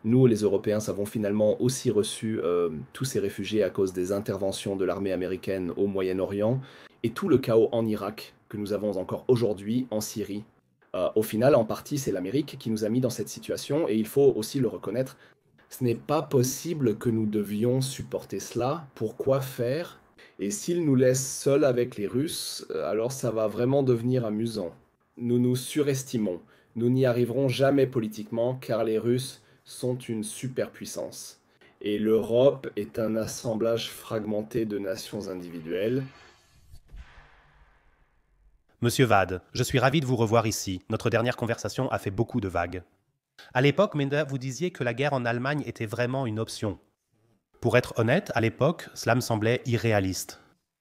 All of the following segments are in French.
Nous, les Européens, avons finalement aussi reçu tous ces réfugiés à cause des interventions de l'armée américaine au Moyen-Orient et tout le chaos en Irak que nous avons encore aujourd'hui en Syrie. Au final, en partie, c'est l'Amérique qui nous a mis dans cette situation et il faut aussi le reconnaître. Ce n'est pas possible que nous devions supporter cela. Pourquoi faire? Et s'ils nous laissent seuls avec les Russes, alors ça va vraiment devenir amusant. Nous nous surestimons. Nous n'y arriverons jamais politiquement car les Russes sont une superpuissance. Et l'Europe est un assemblage fragmenté de nations individuelles. Monsieur Vade, je suis ravi de vous revoir ici. Notre dernière conversation a fait beaucoup de vagues. À l'époque, Menda, vous disiez que la guerre en Allemagne était vraiment une option. Pour être honnête, à l'époque, cela me semblait irréaliste.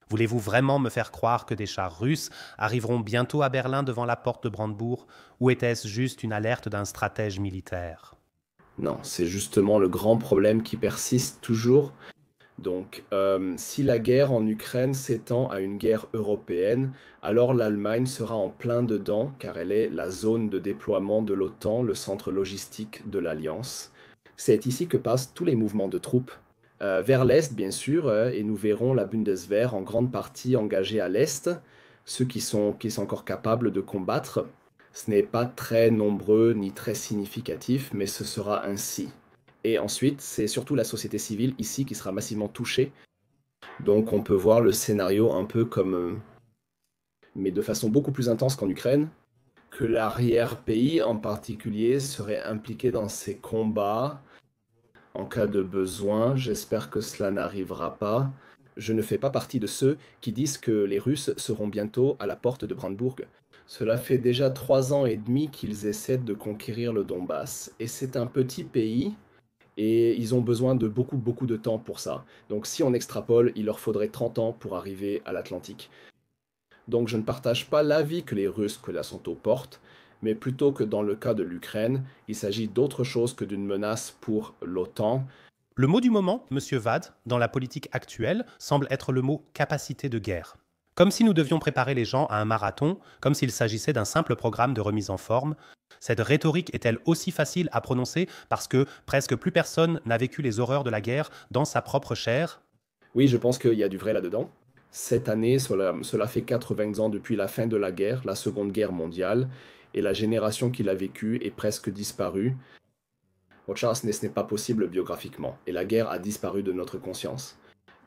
Voulez-vous vraiment me faire croire que des chars russes arriveront bientôt à Berlin devant la porte de Brandebourg, ou était-ce juste une alerte d'un stratège militaire? Non, c'est justement le grand problème qui persiste toujours. Donc, si la guerre en Ukraine s'étend à une guerre européenne, alors l'Allemagne sera en plein dedans, car elle est la zone de déploiement de l'OTAN, le centre logistique de l'Alliance. C'est ici que passent tous les mouvements de troupes. Vers l'Est, bien sûr, et nous verrons la Bundeswehr en grande partie engagée à l'Est, ceux qui sont encore capables de combattre. Ce n'est pas très nombreux ni très significatif, mais ce sera ainsi. Et ensuite, c'est surtout la société civile ici qui sera massivement touchée. Donc on peut voir le scénario un peu comme, mais de façon beaucoup plus intense qu'en Ukraine, que l'arrière-pays en particulier serait impliqué dans ces combats en cas de besoin. J'espère que cela n'arrivera pas. Je ne fais pas partie de ceux qui disent que les Russes seront bientôt à la porte de Brandebourg. Cela fait déjà 3 ans et demi qu'ils essaient de conquérir le Donbass. Et c'est un petit pays, et ils ont besoin de beaucoup, beaucoup de temps pour ça. Donc si on extrapole, il leur faudrait 30 ans pour arriver à l'Atlantique. Donc je ne partage pas l'avis que les Russes que là sont aux portes, mais plutôt que dans le cas de l'Ukraine, il s'agit d'autre chose que d'une menace pour l'OTAN. Le mot du moment, monsieur Vade, dans la politique actuelle, semble être le mot capacité de guerre. Comme si nous devions préparer les gens à un marathon, comme s'il s'agissait d'un simple programme de remise en forme. Cette rhétorique est-elle aussi facile à prononcer parce que presque plus personne n'a vécu les horreurs de la guerre dans sa propre chair? Oui, je pense qu'il y a du vrai là-dedans. Cette année, cela fait 80 ans depuis la fin de la guerre, la Seconde Guerre mondiale, et la génération qui l'a vécue est presque disparue. Autre chose, ce n'est pas possible biographiquement, et la guerre a disparu de notre conscience.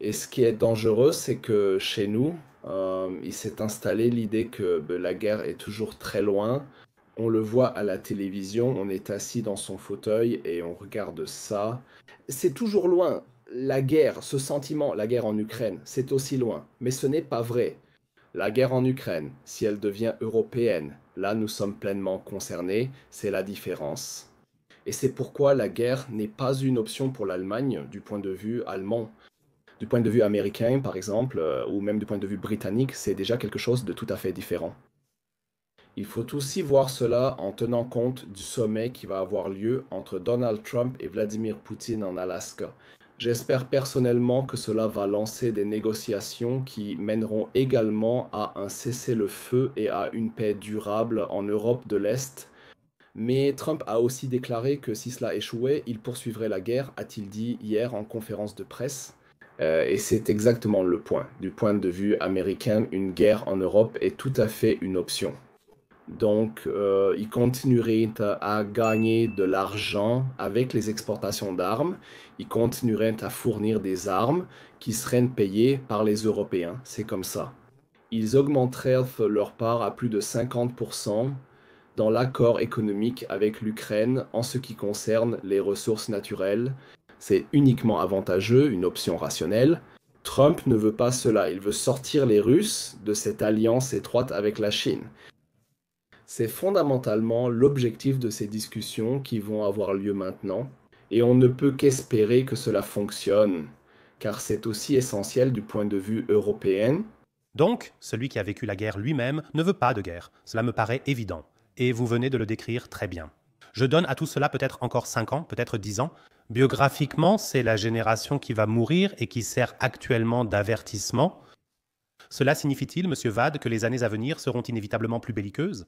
Et ce qui est dangereux, c'est que chez nous, il s'est installé l'idée que la guerre est toujours très loin. On le voit à la télévision, on est assis dans son fauteuil et on regarde ça. C'est toujours loin. La guerre, ce sentiment, la guerre en Ukraine, c'est aussi loin. Mais ce n'est pas vrai. La guerre en Ukraine, si elle devient européenne, là nous sommes pleinement concernés, c'est la différence. Et c'est pourquoi la guerre n'est pas une option pour l'Allemagne du point de vue allemand. Du point de vue américain, par exemple, ou même du point de vue britannique, c'est déjà quelque chose de tout à fait différent. Il faut aussi voir cela en tenant compte du sommet qui va avoir lieu entre Donald Trump et Vladimir Poutine en Alaska. J'espère personnellement que cela va lancer des négociations qui mèneront également à un cessez-le-feu et à une paix durable en Europe de l'Est. Mais Trump a aussi déclaré que si cela échouait, il poursuivrait la guerre, a-t-il dit hier en conférence de presse. Et c'est exactement le point. Du point de vue américain, une guerre en Europe est tout à fait une option. Donc, ils continueraient à gagner de l'argent avec les exportations d'armes. Ils continueraient à fournir des armes qui seraient payées par les Européens. C'est comme ça. Ils augmenteraient leur part à plus de 50% dans l'accord économique avec l'Ukraine en ce qui concerne les ressources naturelles. C'est uniquement avantageux, une option rationnelle. Trump ne veut pas cela. Il veut sortir les Russes de cette alliance étroite avec la Chine. C'est fondamentalement l'objectif de ces discussions qui vont avoir lieu maintenant, et on ne peut qu'espérer que cela fonctionne, car c'est aussi essentiel du point de vue européen. Donc, celui qui a vécu la guerre lui-même ne veut pas de guerre. Cela me paraît évident. Et vous venez de le décrire très bien. Je donne à tout cela peut-être encore 5 ans, peut-être 10 ans. Biographiquement, c'est la génération qui va mourir et qui sert actuellement d'avertissement. Cela signifie-t-il, monsieur Vade, que les années à venir seront inévitablement plus belliqueuses?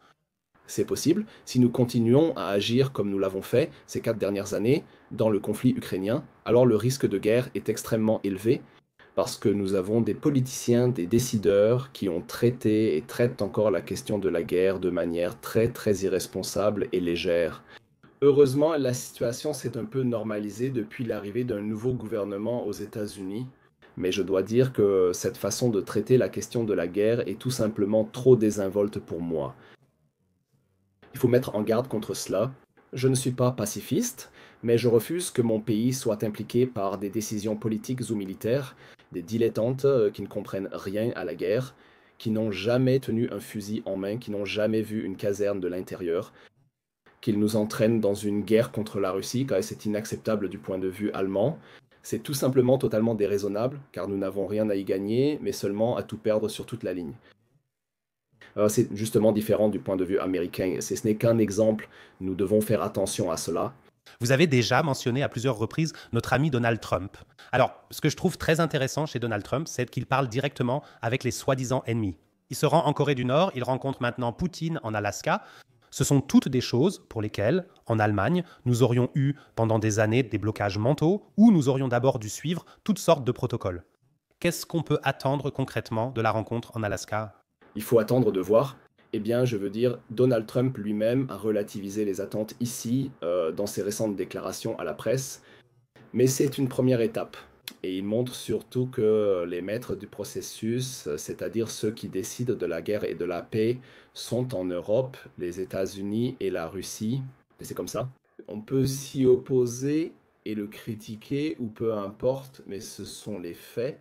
C'est possible si nous continuons à agir comme nous l'avons fait ces 4 dernières années dans le conflit ukrainien, alors le risque de guerre est extrêmement élevé parce que nous avons des politiciens, des décideurs qui ont traité et traitent encore la question de la guerre de manière très très irresponsable et légère. Heureusement, la situation s'est un peu normalisée depuis l'arrivée d'un nouveau gouvernement aux États-Unis, mais je dois dire que cette façon de traiter la question de la guerre est tout simplement trop désinvolte pour moi. Il faut mettre en garde contre cela. Je ne suis pas pacifiste, mais je refuse que mon pays soit impliqué par des décisions politiques ou militaires, des dilettantes qui ne comprennent rien à la guerre, qui n'ont jamais tenu un fusil en main, qui n'ont jamais vu une caserne de l'intérieur, qu'ils nous entraînent dans une guerre contre la Russie, car c'est inacceptable du point de vue allemand. C'est tout simplement totalement déraisonnable, car nous n'avons rien à y gagner, mais seulement à tout perdre sur toute la ligne. C'est justement différent du point de vue américain. Ce n'est qu'un exemple. Nous devons faire attention à cela. Vous avez déjà mentionné à plusieurs reprises notre ami Donald Trump. Alors, ce que je trouve très intéressant chez Donald Trump, c'est qu'il parle directement avec les soi-disant ennemis. Il se rend en Corée du Nord, il rencontre maintenant Poutine en Alaska. Ce sont toutes des choses pour lesquelles, en Allemagne, nous aurions eu pendant des années des blocages mentaux ou nous aurions d'abord dû suivre toutes sortes de protocoles. Qu'est-ce qu'on peut attendre concrètement de la rencontre en Alaska ? Il faut attendre de voir. Eh bien, je veux dire, Donald Trump lui-même a relativisé les attentes ici, dans ses récentes déclarations à la presse. Mais c'est une première étape. Et il montre surtout que les maîtres du processus, c'est-à-dire ceux qui décident de la guerre et de la paix, sont en Europe, les États-Unis et la Russie. Et c'est comme ça. On peut s'y opposer et le critiquer, ou peu importe, mais ce sont les faits.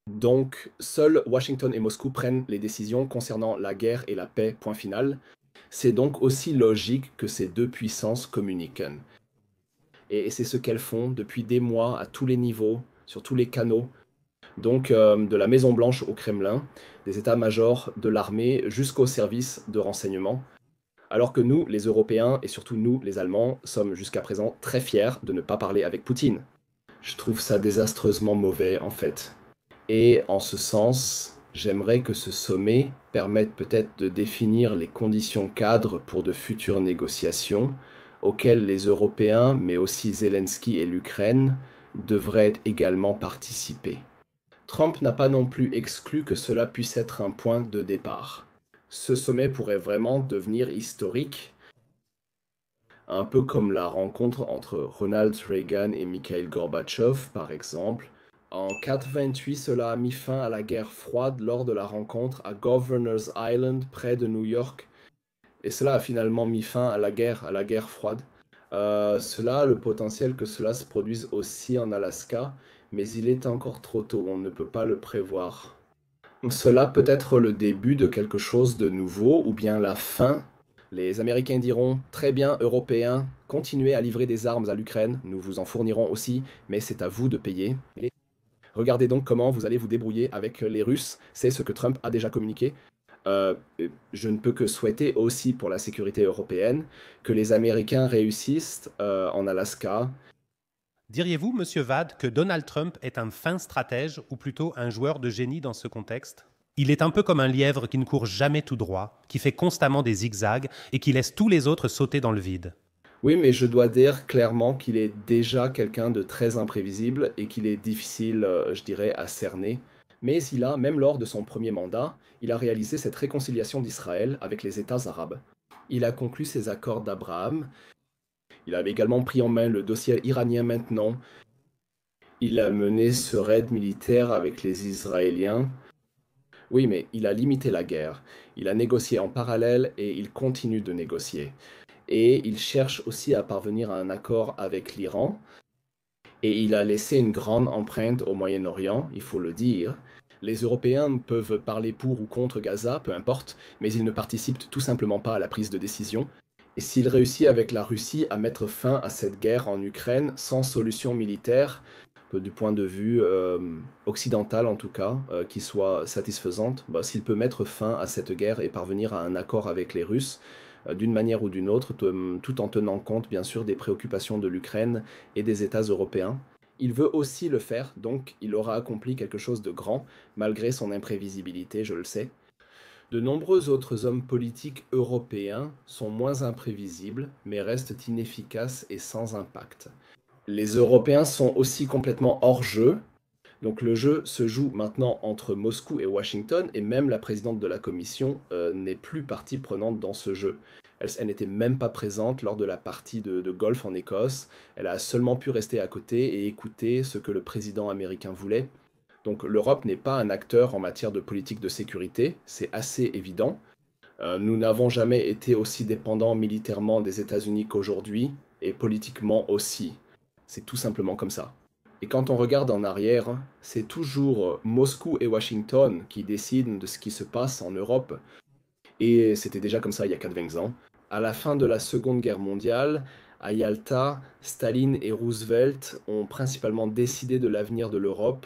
Donc, seuls Washington et Moscou prennent les décisions concernant la guerre et la paix, point final. C'est donc aussi logique que ces deux puissances communiquent. Et c'est ce qu'elles font depuis des mois à tous les niveaux, sur tous les canaux. Donc, de la Maison-Blanche au Kremlin, des états-majors de l'armée jusqu'aux services de renseignement. Alors que nous, les Européens, et surtout nous, les Allemands, sommes jusqu'à présent très fiers de ne pas parler avec Poutine. Je trouve ça désastreusement mauvais, en fait. Et en ce sens, j'aimerais que ce sommet permette peut-être de définir les conditions cadres pour de futures négociations auxquelles les Européens, mais aussi Zelensky et l'Ukraine, devraient également participer. Trump n'a pas non plus exclu que cela puisse être un point de départ. Ce sommet pourrait vraiment devenir historique, un peu comme la rencontre entre Ronald Reagan et Mikhail Gorbatchev, par exemple. En 1988, cela a mis fin à la guerre froide lors de la rencontre à Governor's Island, près de New York. Et cela a finalement mis fin à la guerre froide. Cela a le potentiel que cela se produise aussi en Alaska, mais il est encore trop tôt, on ne peut pas le prévoir. Cela peut être le début de quelque chose de nouveau, ou bien la fin. Les Américains diront, très bien, Européens, continuez à livrer des armes à l'Ukraine, nous vous en fournirons aussi, mais c'est à vous de payer. Regardez donc comment vous allez vous débrouiller avec les Russes, c'est ce que Trump a déjà communiqué. Euh, je ne peux que souhaiter aussi pour la sécurité européenne que les Américains réussissent en Alaska. Diriez-vous, Monsieur Vade, que Donald Trump est un fin stratège ou plutôt un joueur de génie dans ce contexte ? Il est un peu comme un lièvre qui ne court jamais tout droit, qui fait constamment des zigzags et qui laisse tous les autres sauter dans le vide. Oui, mais je dois dire clairement qu'il est déjà quelqu'un de très imprévisible et qu'il est difficile, je dirais, à cerner. Mais même lors de son premier mandat, il a réalisé cette réconciliation d'Israël avec les États arabes. Il a conclu ses accords d'Abraham. Il avait également pris en main le dossier iranien maintenant. Il a mené ce raid militaire avec les Israéliens. Oui, mais il a limité la guerre. Il a négocié en parallèle et il continue de négocier. Et il cherche aussi à parvenir à un accord avec l'Iran. Et il a laissé une grande empreinte au Moyen-Orient, il faut le dire. Les Européens peuvent parler pour ou contre Gaza, peu importe, mais ils ne participent tout simplement pas à la prise de décision. Et s'il réussit avec la Russie à mettre fin à cette guerre en Ukraine sans solution militaire, du point de vue occidental en tout cas, qui soit satisfaisante, s'il peut mettre fin à cette guerre et parvenir à un accord avec les Russes, d'une manière ou d'une autre, tout en tenant compte bien sûr des préoccupations de l'Ukraine et des États européens. Il veut aussi le faire, donc il aura accompli quelque chose de grand, malgré son imprévisibilité, je le sais. De nombreux autres hommes politiques européens sont moins imprévisibles, mais restent inefficaces et sans impact. Les Européens sont aussi complètement hors jeu. Donc le jeu se joue maintenant entre Moscou et Washington, et même la présidente de la commission n'est plus partie prenante dans ce jeu. Elle n'était même pas présente lors de la partie de golf en Écosse. Elle a seulement pu rester à côté et écouter ce que le président américain voulait. Donc l'Europe n'est pas un acteur en matière de politique de sécurité, c'est assez évident. Nous n'avons jamais été aussi dépendants militairement des États-Unis qu'aujourd'hui, et politiquement aussi. C'est tout simplement comme ça. Et quand on regarde en arrière, c'est toujours Moscou et Washington qui décident de ce qui se passe en Europe. Et c'était déjà comme ça il y a 4-20 ans. À la fin de la Seconde Guerre mondiale, à Yalta, Staline et Roosevelt ont principalement décidé de l'avenir de l'Europe.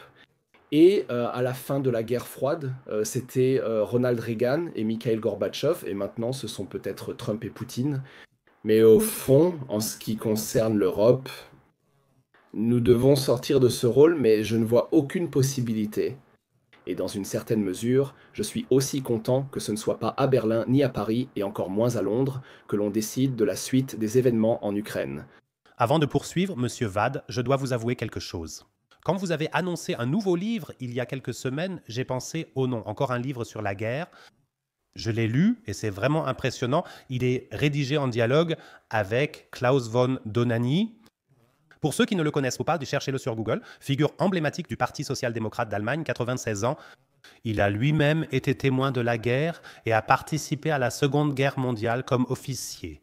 Et à la fin de la guerre froide, c'était Ronald Reagan et Mikhail Gorbatchev. Et maintenant, ce sont peut-être Trump et Poutine. Mais au fond, en ce qui concerne l'Europe, nous devons sortir de ce rôle, mais je ne vois aucune possibilité. Et dans une certaine mesure, je suis aussi content que ce ne soit pas à Berlin ni à Paris, et encore moins à Londres, que l'on décide de la suite des événements en Ukraine. Avant de poursuivre, Monsieur Vade, je dois vous avouer quelque chose. Quand vous avez annoncé un nouveau livre il y a quelques semaines, j'ai pensé, oh non, encore un livre sur la guerre. Je l'ai lu et c'est vraiment impressionnant. Il est rédigé en dialogue avec Klaus von Dohnanyi. Pour ceux qui ne le connaissent pas, cherchez-le sur Google. Figure emblématique du Parti social-démocrate d'Allemagne, 96 ans. Il a lui-même été témoin de la guerre et a participé à la Seconde Guerre mondiale comme officier.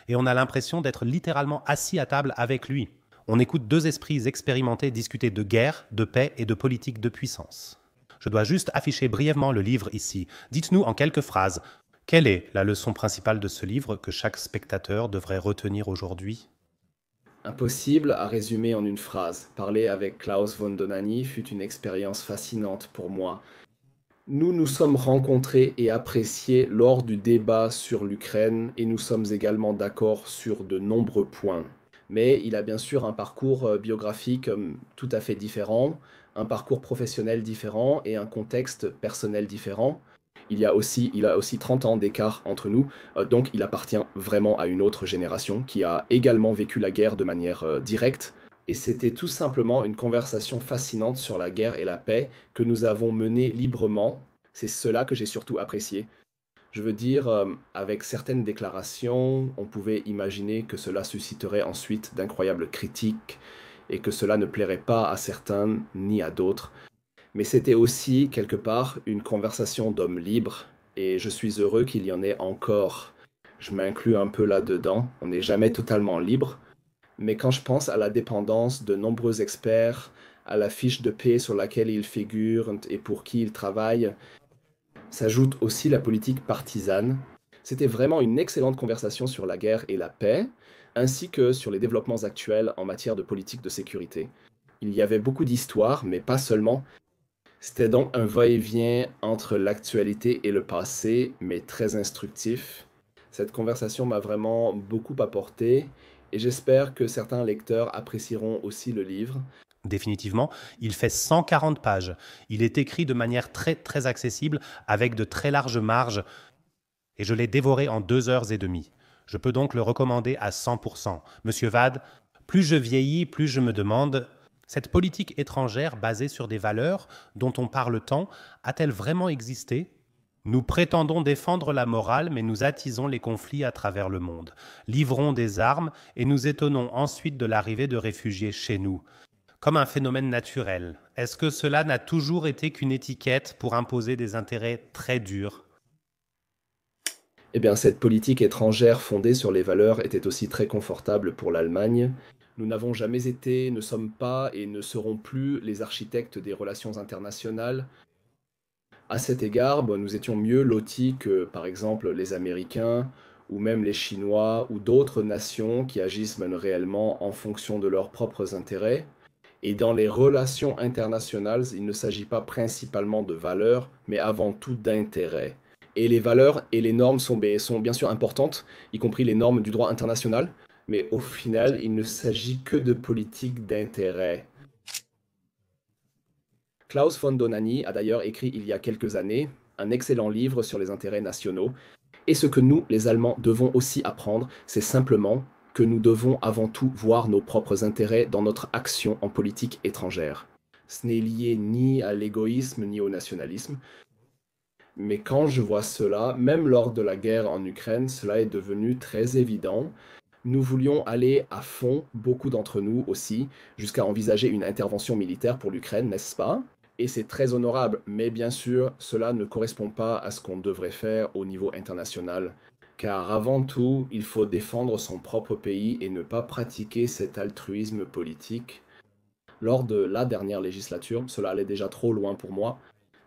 Et on a l'impression d'être littéralement assis à table avec lui. On écoute deux esprits expérimentés discuter de guerre, de paix et de politique de puissance. Je dois juste afficher brièvement le livre ici. Dites-nous en quelques phrases, quelle est la leçon principale de ce livre que chaque spectateur devrait retenir aujourd'hui ? Impossible à résumer en une phrase. Parler avec Klaus von Dohnanyi fut une expérience fascinante pour moi. Nous nous sommes rencontrés et appréciés lors du débat sur l'Ukraine et nous sommes également d'accord sur de nombreux points. Mais il a bien sûr un parcours biographique tout à fait différent, un parcours professionnel différent et un contexte personnel différent. Il a aussi 30 ans d'écart entre nous, donc il appartient vraiment à une autre génération qui a également vécu la guerre de manière directe. Et c'était tout simplement une conversation fascinante sur la guerre et la paix que nous avons menée librement. C'est cela que j'ai surtout apprécié. Je veux dire, avec certaines déclarations, on pouvait imaginer que cela susciterait ensuite d'incroyables critiques et que cela ne plairait pas à certains ni à d'autres. Mais c'était aussi, quelque part, une conversation d'hommes libres, et je suis heureux qu'il y en ait encore. Je m'inclus un peu là-dedans, on n'est jamais totalement libre, mais quand je pense à la dépendance de nombreux experts, à la fiche de paix sur laquelle ils figurent et pour qui ils travaillent, s'ajoute aussi la politique partisane. C'était vraiment une excellente conversation sur la guerre et la paix, ainsi que sur les développements actuels en matière de politique de sécurité. Il y avait beaucoup d'histoires, mais pas seulement. C'était donc un va-et-vient entre l'actualité et le passé, mais très instructif. Cette conversation m'a vraiment beaucoup apporté et j'espère que certains lecteurs apprécieront aussi le livre. Définitivement, il fait 140 pages. Il est écrit de manière très très accessible, avec de très larges marges, et je l'ai dévoré en 2 heures et demie. Je peux donc le recommander à 100%. Monsieur Vade, plus je vieillis, plus je me demande, cette politique étrangère basée sur des valeurs dont on parle tant, a-t-elle vraiment existé ? Nous prétendons défendre la morale, mais nous attisons les conflits à travers le monde. Livrons des armes et nous étonnons ensuite de l'arrivée de réfugiés chez nous. Comme un phénomène naturel. Est-ce que cela n'a toujours été qu'une étiquette pour imposer des intérêts très durs ? Eh bien, cette politique étrangère fondée sur les valeurs était aussi très confortable pour l'Allemagne. Nous n'avons jamais été, ne sommes pas et ne serons plus les architectes des relations internationales. À cet égard, nous étions mieux lotis que, par exemple, les Américains, ou même les Chinois, ou d'autres nations qui agissent même réellement en fonction de leurs propres intérêts. Et dans les relations internationales, il ne s'agit pas principalement de valeurs, mais avant tout d'intérêts. Et les valeurs et les normes sont bien sûr importantes, y compris les normes du droit international, mais au final, il ne s'agit que de politique d'intérêt. Klaus von Dohnanyi a d'ailleurs écrit il y a quelques années un excellent livre sur les intérêts nationaux. Et ce que nous, les Allemands, devons aussi apprendre, c'est simplement que nous devons avant tout voir nos propres intérêts dans notre action en politique étrangère. Ce n'est lié ni à l'égoïsme ni au nationalisme. Mais quand je vois cela, même lors de la guerre en Ukraine, cela est devenu très évident. Nous voulions aller à fond, beaucoup d'entre nous aussi, jusqu'à envisager une intervention militaire pour l'Ukraine, n'est-ce pas? Et c'est très honorable, mais bien sûr, cela ne correspond pas à ce qu'on devrait faire au niveau international. Car avant tout, il faut défendre son propre pays et ne pas pratiquer cet altruisme politique. Lors de la dernière législature, cela allait déjà trop loin pour moi.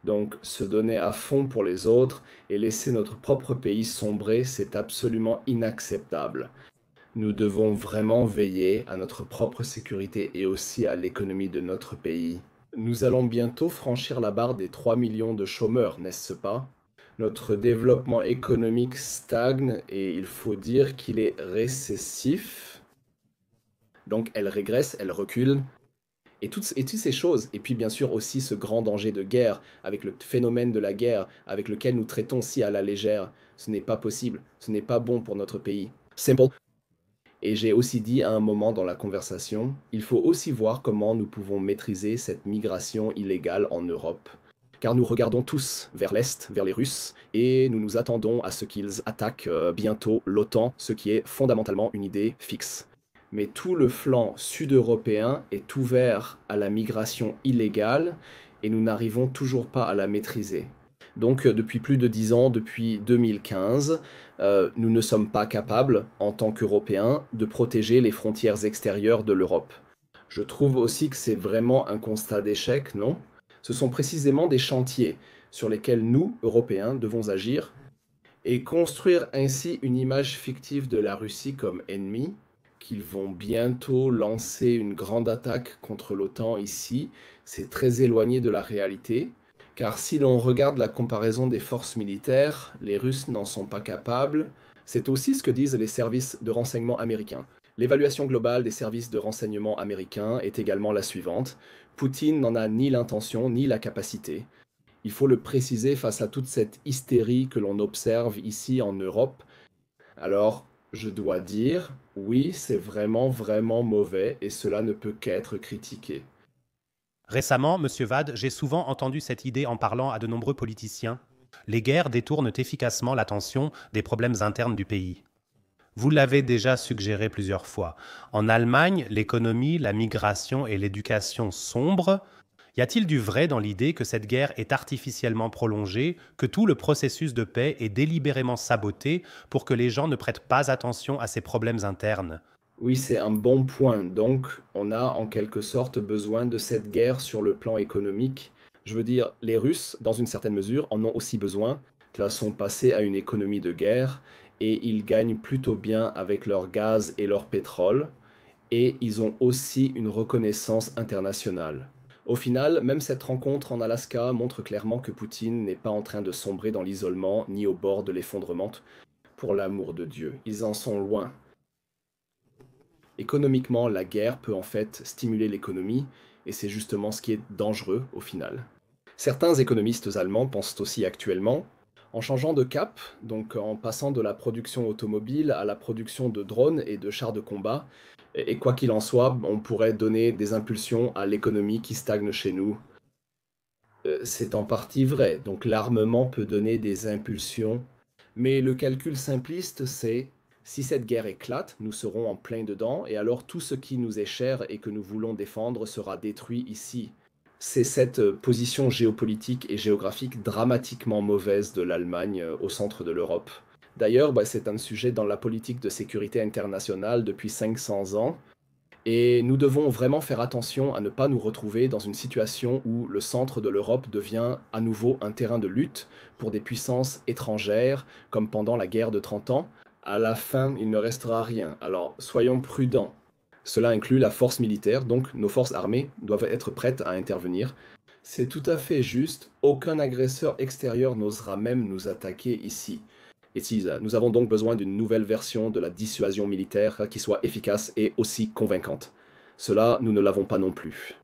Donc, se donner à fond pour les autres et laisser notre propre pays sombrer, c'est absolument inacceptable. Nous devons vraiment veiller à notre propre sécurité et aussi à l'économie de notre pays. Nous allons bientôt franchir la barre des 3 millions de chômeurs, n'est-ce pas? Notre développement économique stagne et il faut dire qu'il est récessif. Donc elle régresse, elle recule. Et toutes ces choses, et puis bien sûr aussi ce grand danger de guerre, avec le phénomène de la guerre, avec lequel nous traitons si à la légère, ce n'est pas possible, ce n'est pas bon pour notre pays. Simple. Et j'ai aussi dit à un moment dans la conversation, il faut aussi voir comment nous pouvons maîtriser cette migration illégale en Europe. Car nous regardons tous vers l'Est, vers les Russes, et nous nous attendons à ce qu'ils attaquent bientôt l'OTAN, ce qui est fondamentalement une idée fixe. Mais tout le flanc sud-européen est ouvert à la migration illégale, et nous n'arrivons toujours pas à la maîtriser. Donc depuis plus de 10 ans, depuis 2015, nous ne sommes pas capables, en tant qu'Européens, de protéger les frontières extérieures de l'Europe. Je trouve aussi que c'est vraiment un constat d'échec, non? Ce sont précisément des chantiers sur lesquels nous, Européens, devons agir et construire ainsi une image fictive de la Russie comme ennemie, qu'ils vont bientôt lancer une grande attaque contre l'OTAN ici. C'est très éloigné de la réalité. Car si l'on regarde la comparaison des forces militaires, les Russes n'en sont pas capables. C'est aussi ce que disent les services de renseignement américains. L'évaluation globale des services de renseignement américains est également la suivante. Poutine n'en a ni l'intention ni la capacité. Il faut le préciser face à toute cette hystérie que l'on observe ici en Europe. Alors, je dois dire, oui, c'est vraiment, vraiment mauvais et cela ne peut qu'être critiqué. Récemment, Monsieur Vade, j'ai souvent entendu cette idée en parlant à de nombreux politiciens. Les guerres détournent efficacement l'attention des problèmes internes du pays. Vous l'avez déjà suggéré plusieurs fois. En Allemagne, l'économie, la migration et l'éducation sombrent. Y a-t-il du vrai dans l'idée que cette guerre est artificiellement prolongée, que tout le processus de paix est délibérément saboté pour que les gens ne prêtent pas attention à ces problèmes internes? Oui, c'est un bon point. Donc, on a en quelque sorte besoin de cette guerre sur le plan économique. Je veux dire, les Russes, dans une certaine mesure, en ont aussi besoin. Ils sont passés à une économie de guerre et ils gagnent plutôt bien avec leur gaz et leur pétrole. Et ils ont aussi une reconnaissance internationale. Au final, même cette rencontre en Alaska montre clairement que Poutine n'est pas en train de sombrer dans l'isolement ni au bord de l'effondrement. Pour l'amour de Dieu, ils en sont loin. Économiquement, la guerre peut en fait stimuler l'économie, et c'est justement ce qui est dangereux au final. Certains économistes allemands pensent aussi actuellement, en changeant de cap, donc en passant de la production automobile à la production de drones et de chars de combat, et quoi qu'il en soit, on pourrait donner des impulsions à l'économie qui stagne chez nous. C'est en partie vrai, donc l'armement peut donner des impulsions, mais le calcul simpliste, c'est si cette guerre éclate, nous serons en plein dedans, et alors tout ce qui nous est cher et que nous voulons défendre sera détruit ici. C'est cette position géopolitique et géographique dramatiquement mauvaise de l'Allemagne au centre de l'Europe. D'ailleurs, c'est un sujet dans la politique de sécurité internationale depuis 500 ans, et nous devons vraiment faire attention à ne pas nous retrouver dans une situation où le centre de l'Europe devient à nouveau un terrain de lutte pour des puissances étrangères, comme pendant la guerre de 30 ans. À la fin, il ne restera rien. Alors, soyons prudents. Cela inclut la force militaire, donc nos forces armées doivent être prêtes à intervenir. C'est tout à fait juste, aucun agresseur extérieur n'osera même nous attaquer ici. Et si nous avons donc besoin d'une nouvelle version de la dissuasion militaire qui soit efficace et aussi convaincante. Cela, nous ne l'avons pas non plus.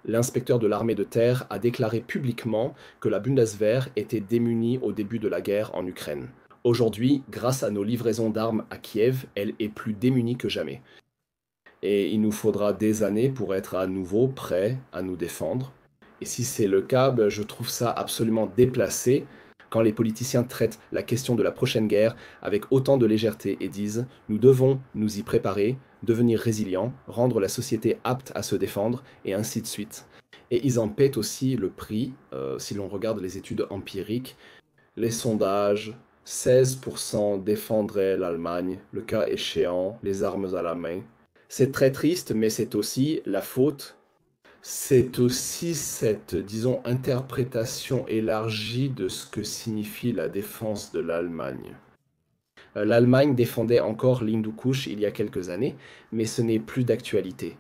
l'inspecteur de l'armée de terre a déclaré publiquement que la Bundeswehr était démunie au début de la guerre en Ukraine. Aujourd'hui, grâce à nos livraisons d'armes à Kiev, elle est plus démunie que jamais. Et il nous faudra des années pour être à nouveau prêts à nous défendre. Et si c'est le cas, je trouve ça absolument déplacé quand les politiciens traitent la question de la prochaine guerre avec autant de légèreté et disent nous devons nous y préparer, devenir résilients, rendre la société apte à se défendre, et ainsi de suite. Et ils en paient aussi le prix, si l'on regarde les études empiriques, les sondages, 16% défendraient l'Allemagne, le cas échéant, les armes à la main. C'est très triste, mais c'est aussi cette, disons, interprétation élargie de ce que signifie la défense de l'Allemagne. L'Allemagne défendait encore l'Hindu Kush il y a quelques années, mais ce n'est plus d'actualité.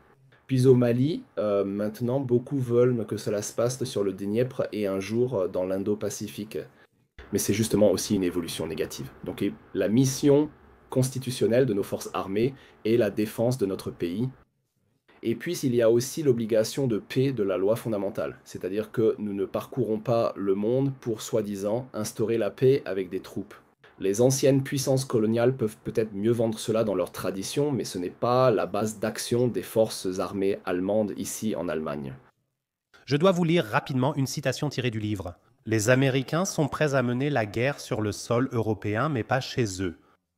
Puis au Mali, maintenant, beaucoup veulent que cela se passe sur le Dniepr et un jour dans l'Indo-Pacifique. Mais c'est justement aussi une évolution négative. Donc la mission constitutionnelle de nos forces armées est la défense de notre pays. Et puis il y a aussi l'obligation de paix de la loi fondamentale, c'est-à-dire que nous ne parcourons pas le monde pour soi-disant instaurer la paix avec des troupes. Les anciennes puissances coloniales peuvent peut-être mieux vendre cela dans leur tradition, mais ce n'est pas la base d'action des forces armées allemandes ici en Allemagne. Je dois vous lire rapidement une citation tirée du livre. Les Américains sont prêts à mener la guerre sur le sol européen, mais pas chez eux.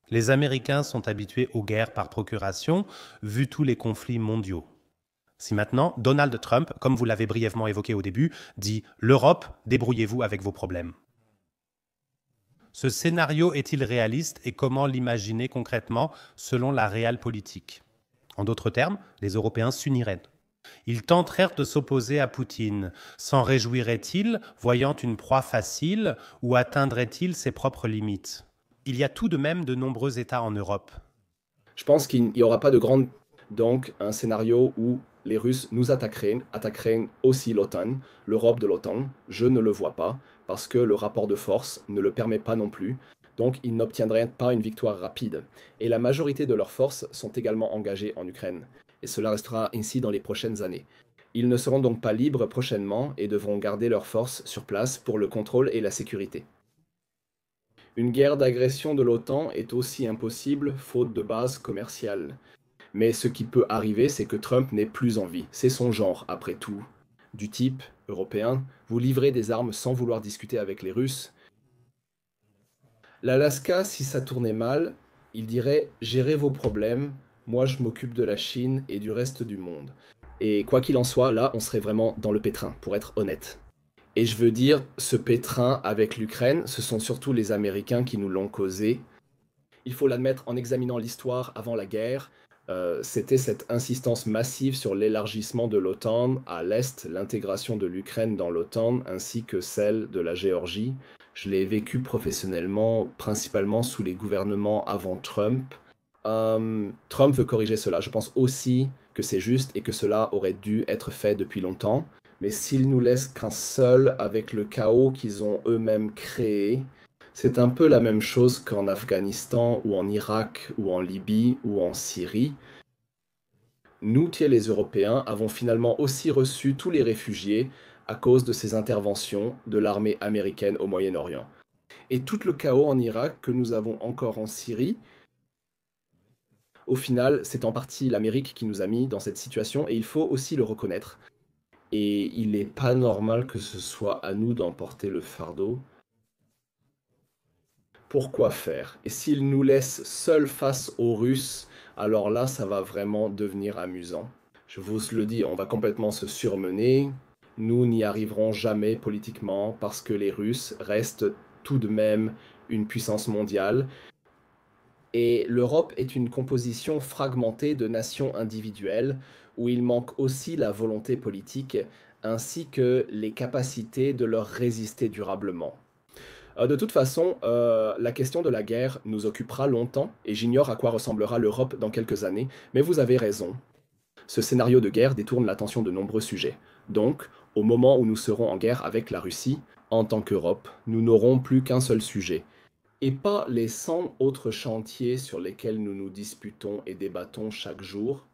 Les Américains sont habitués aux guerres par procuration, vu tous les conflits mondiaux. Si maintenant, Donald Trump, comme vous l'avez brièvement évoqué au début, dit « L'Europe, débrouillez-vous avec vos problèmes ». Ce scénario est-il réaliste et comment l'imaginer concrètement selon la réelle politique ? En d'autres termes, les Européens s'uniraient. Ils tentèrent de s'opposer à Poutine. S'en réjouiraient-ils, voyant une proie facile, ou atteindraient-ils ses propres limites ? Il y a tout de même de nombreux États en Europe. Je pense qu'il n'y aura pas de grande... Donc, un scénario où les Russes nous attaqueraient aussi l'OTAN, l'Europe de l'OTAN. Je ne le vois pas, parce que le rapport de force ne le permet pas non plus. Donc, ils n'obtiendraient pas une victoire rapide. Et la majorité de leurs forces sont également engagées en Ukraine. Et cela restera ainsi dans les prochaines années. Ils ne seront donc pas libres prochainement et devront garder leurs forces sur place pour le contrôle et la sécurité. Une guerre d'agression de l'OTAN est aussi impossible faute de base commerciale. Mais ce qui peut arriver, c'est que Trump n'ait plus envie. C'est son genre, après tout. Du type européen, vous livrez des armes sans vouloir discuter avec les Russes. L'Alaska, si ça tournait mal, il dirait « Gérez vos problèmes, moi je m'occupe de la Chine et du reste du monde ». Et quoi qu'il en soit, là, on serait vraiment dans le pétrin, pour être honnête. Et je veux dire, ce pétrin avec l'Ukraine, ce sont surtout les Américains qui nous l'ont causé. Il faut l'admettre, en examinant l'histoire avant la guerre, c'était cette insistance massive sur l'élargissement de l'OTAN à l'Est, l'intégration de l'Ukraine dans l'OTAN, ainsi que celle de la Géorgie. Je l'ai vécu professionnellement, principalement sous les gouvernements avant Trump. Trump veut corriger cela. Je pense aussi que c'est juste et que cela aurait dû être fait depuis longtemps. Mais s'ils nous laissent qu'un seul avec le chaos qu'ils ont eux-mêmes créé, c'est un peu la même chose qu'en Afghanistan ou en Irak ou en Libye ou en Syrie. Nous, les Européens, avons finalement aussi reçu tous les réfugiés à cause de ces interventions de l'armée américaine au Moyen-Orient. Et tout le chaos en Irak que nous avons encore en Syrie, au final, c'est en partie l'Amérique qui nous a mis dans cette situation et il faut aussi le reconnaître. Et il n'est pas normal que ce soit à nous d'emporter le fardeau. Pourquoi faire? Et s'ils nous laissent seuls face aux Russes, alors là, ça va vraiment devenir amusant. Je vous le dis, on va complètement se surmener. Nous n'y arriverons jamais politiquement parce que les Russes restent tout de même une puissance mondiale. Et l'Europe est une composition fragmentée de nations individuelles où il manque aussi la volonté politique ainsi que les capacités de leur résister durablement. De toute façon, la question de la guerre nous occupera longtemps et j'ignore à quoi ressemblera l'Europe dans quelques années, mais vous avez raison. Ce scénario de guerre détourne l'attention de nombreux sujets. Donc, au moment où nous serons en guerre avec la Russie, en tant qu'Europe, nous n'aurons plus qu'un seul sujet, et pas les 100 autres chantiers sur lesquels nous nous disputons et débattons chaque jour.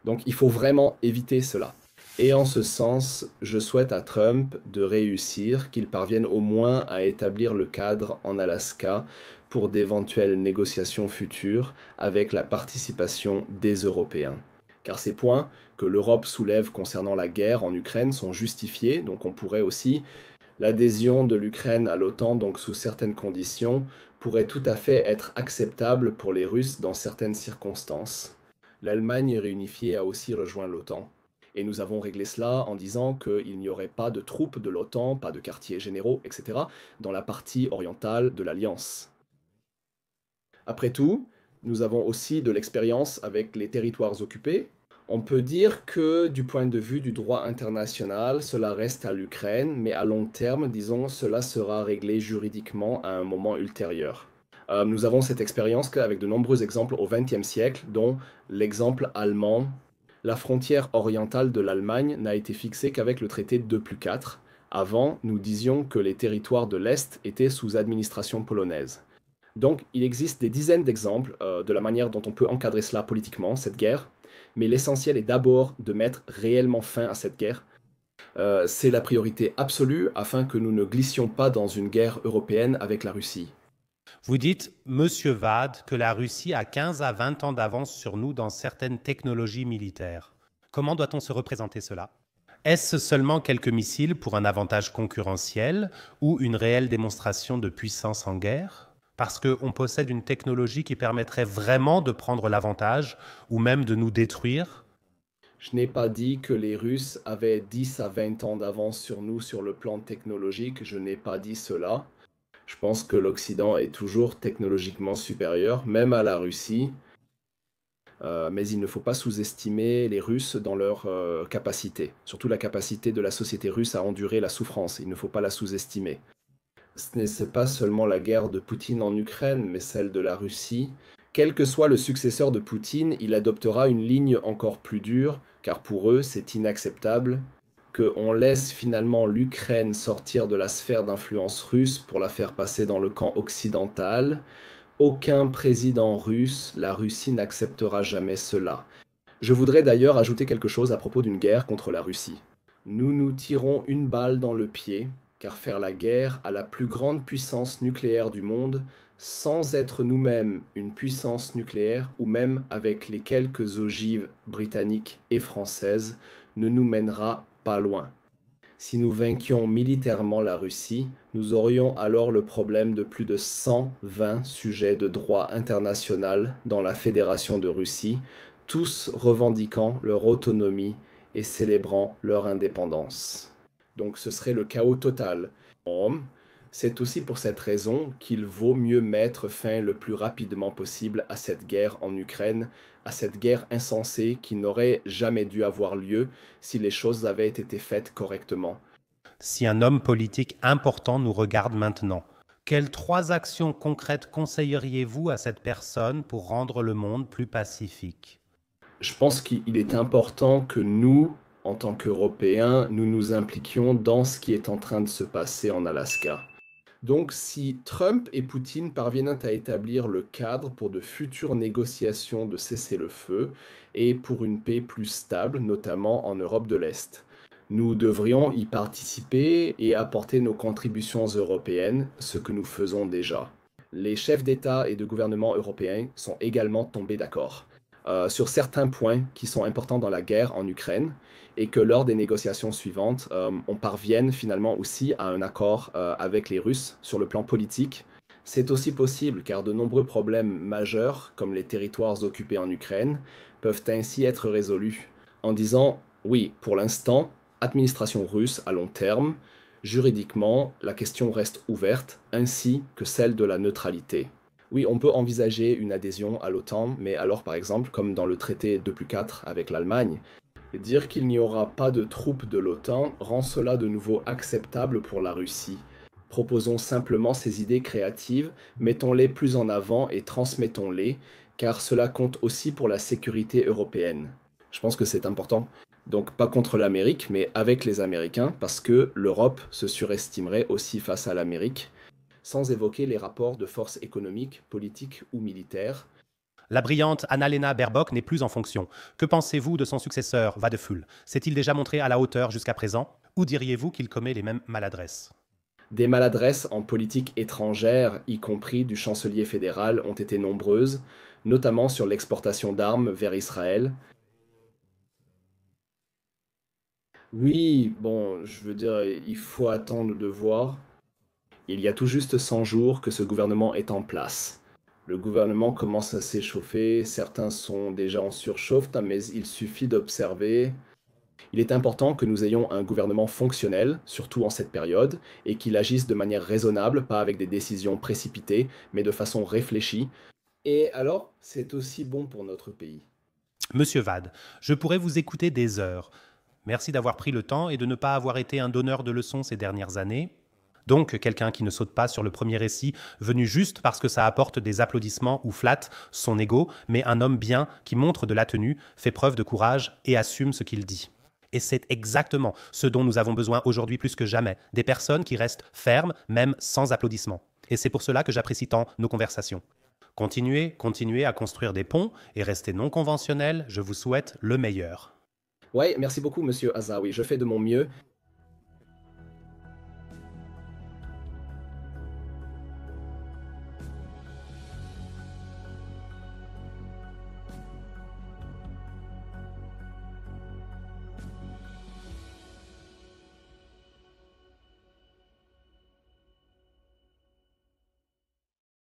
Donc il faut vraiment éviter cela. Et en ce sens, je souhaite à Trump de réussir, qu'il parvienne au moins à établir le cadre en Alaska pour d'éventuelles négociations futures avec la participation des Européens. Car ces points que l'Europe soulève concernant la guerre en Ukraine sont justifiés, donc on pourrait aussi, l'adhésion de l'Ukraine à l'OTAN, donc sous certaines conditions, pourrait tout à fait être acceptable pour les Russes dans certaines circonstances. L'Allemagne réunifiée a aussi rejoint l'OTAN. Et nous avons réglé cela en disant qu'il n'y aurait pas de troupes de l'OTAN, pas de quartiers généraux, etc., dans la partie orientale de l'Alliance. Après tout, nous avons aussi de l'expérience avec les territoires occupés. On peut dire que du point de vue du droit international, cela reste à l'Ukraine, mais à long terme, disons, cela sera réglé juridiquement à un moment ultérieur. Nous avons cette expérience avec de nombreux exemples au XXe siècle, dont l'exemple allemand. La frontière orientale de l'Allemagne n'a été fixée qu'avec le traité 2+4. Avant, nous disions que les territoires de l'Est étaient sous administration polonaise. Donc, il existe des dizaines d'exemples de la manière dont on peut encadrer cela politiquement, cette guerre, mais l'essentiel est d'abord de mettre réellement fin à cette guerre. C'est la priorité absolue afin que nous ne glissions pas dans une guerre européenne avec la Russie. Vous dites, Monsieur Vade, que la Russie a 15 à 20 ans d'avance sur nous dans certaines technologies militaires. Comment doit-on se représenter cela? Est-ce seulement quelques missiles pour un avantage concurrentiel ou une réelle démonstration de puissance en guerre? Parce qu'on possède une technologie qui permettrait vraiment de prendre l'avantage ou même de nous détruire? Je n'ai pas dit que les Russes avaient 10 à 20 ans d'avance sur nous sur le plan technologique, je n'ai pas dit cela. Je pense que l'Occident est toujours technologiquement supérieur, même à la Russie. Mais il ne faut pas sous-estimer les Russes dans leur capacité, surtout la capacité de la société russe à endurer la souffrance. Il ne faut pas la sous-estimer. Ce n'est pas seulement la guerre de Poutine en Ukraine, mais celle de la Russie. Quel que soit le successeur de Poutine, il adoptera une ligne encore plus dure, car pour eux, c'est inacceptable qu'on laisse finalement l'Ukraine sortir de la sphère d'influence russe pour la faire passer dans le camp occidental. Aucun président russe, la Russie n'acceptera jamais cela. Je voudrais d'ailleurs ajouter quelque chose à propos d'une guerre contre la Russie. Nous nous tirons une balle dans le pied, car faire la guerre à la plus grande puissance nucléaire du monde, sans être nous-mêmes une puissance nucléaire, ou même avec les quelques ogives britanniques et françaises, ne nous mènera pas loin. Si nous vainquions militairement la Russie, nous aurions alors le problème de plus de 120 sujets de droit international dans la Fédération de Russie, tous revendiquant leur autonomie et célébrant leur indépendance. Donc ce serait le chaos total. C'est aussi pour cette raison qu'il vaut mieux mettre fin le plus rapidement possible à cette guerre en Ukraine, à cette guerre insensée qui n'aurait jamais dû avoir lieu si les choses avaient été faites correctement. Si un homme politique important nous regarde maintenant, quelles 3 actions concrètes conseilleriez-vous à cette personne pour rendre le monde plus pacifique? Je pense qu'il est important que nous, en tant qu'Européens, nous nous impliquions dans ce qui est en train de se passer en Alaska. Donc si Trump et Poutine parviennent à établir le cadre pour de futures négociations de cessez-le-feu et pour une paix plus stable, notamment en Europe de l'Est, nous devrions y participer et apporter nos contributions européennes, ce que nous faisons déjà. Les chefs d'État et de gouvernement européens sont également tombés d'accord sur certains points qui sont importants dans la guerre en Ukraine et que lors des négociations suivantes, on parvienne finalement aussi à un accord avec les Russes sur le plan politique. C'est aussi possible car de nombreux problèmes majeurs, comme les territoires occupés en Ukraine, peuvent ainsi être résolus en disant oui, pour l'instant, administration russe à long terme, juridiquement, la question reste ouverte, ainsi que celle de la neutralité. Oui, on peut envisager une adhésion à l'OTAN, mais alors par exemple, comme dans le traité 2+4 avec l'Allemagne, dire qu'il n'y aura pas de troupes de l'OTAN rend cela de nouveau acceptable pour la Russie. Proposons simplement ces idées créatives, mettons-les plus en avant et transmettons-les, car cela compte aussi pour la sécurité européenne. Je pense que c'est important. Donc pas contre l'Amérique, mais avec les Américains, parce que l'Europe se surestimerait aussi face à l'Amérique, sans évoquer les rapports de force économique, politique ou militaire. La brillante Annalena Baerbock n'est plus en fonction. Que pensez-vous de son successeur, Wadephul? S'est-il déjà montré à la hauteur jusqu'à présent? Ou diriez-vous qu'il commet les mêmes maladresses? Des maladresses en politique étrangère, y compris du chancelier fédéral, ont été nombreuses, notamment sur l'exportation d'armes vers Israël. Oui, bon, je veux dire, il faut attendre de voir. Il y a tout juste 100 jours que ce gouvernement est en place. Le gouvernement commence à s'échauffer, certains sont déjà en surchauffe, mais il suffit d'observer. Il est important que nous ayons un gouvernement fonctionnel, surtout en cette période, et qu'il agisse de manière raisonnable, pas avec des décisions précipitées, mais de façon réfléchie. Et alors, c'est aussi bon pour notre pays. Monsieur Vade, je pourrais vous écouter des heures. Merci d'avoir pris le temps et de ne pas avoir été un donneur de leçons ces dernières années. Donc, quelqu'un qui ne saute pas sur le premier récit, venu juste parce que ça apporte des applaudissements ou flatte son ego, mais un homme bien qui montre de la tenue, fait preuve de courage et assume ce qu'il dit. Et c'est exactement ce dont nous avons besoin aujourd'hui plus que jamais, des personnes qui restent fermes, même sans applaudissements. Et c'est pour cela que j'apprécie tant nos conversations. Continuez à construire des ponts et restez non conventionnels, je vous souhaite le meilleur. Ouais, merci beaucoup, monsieur Azaoui, je fais de mon mieux.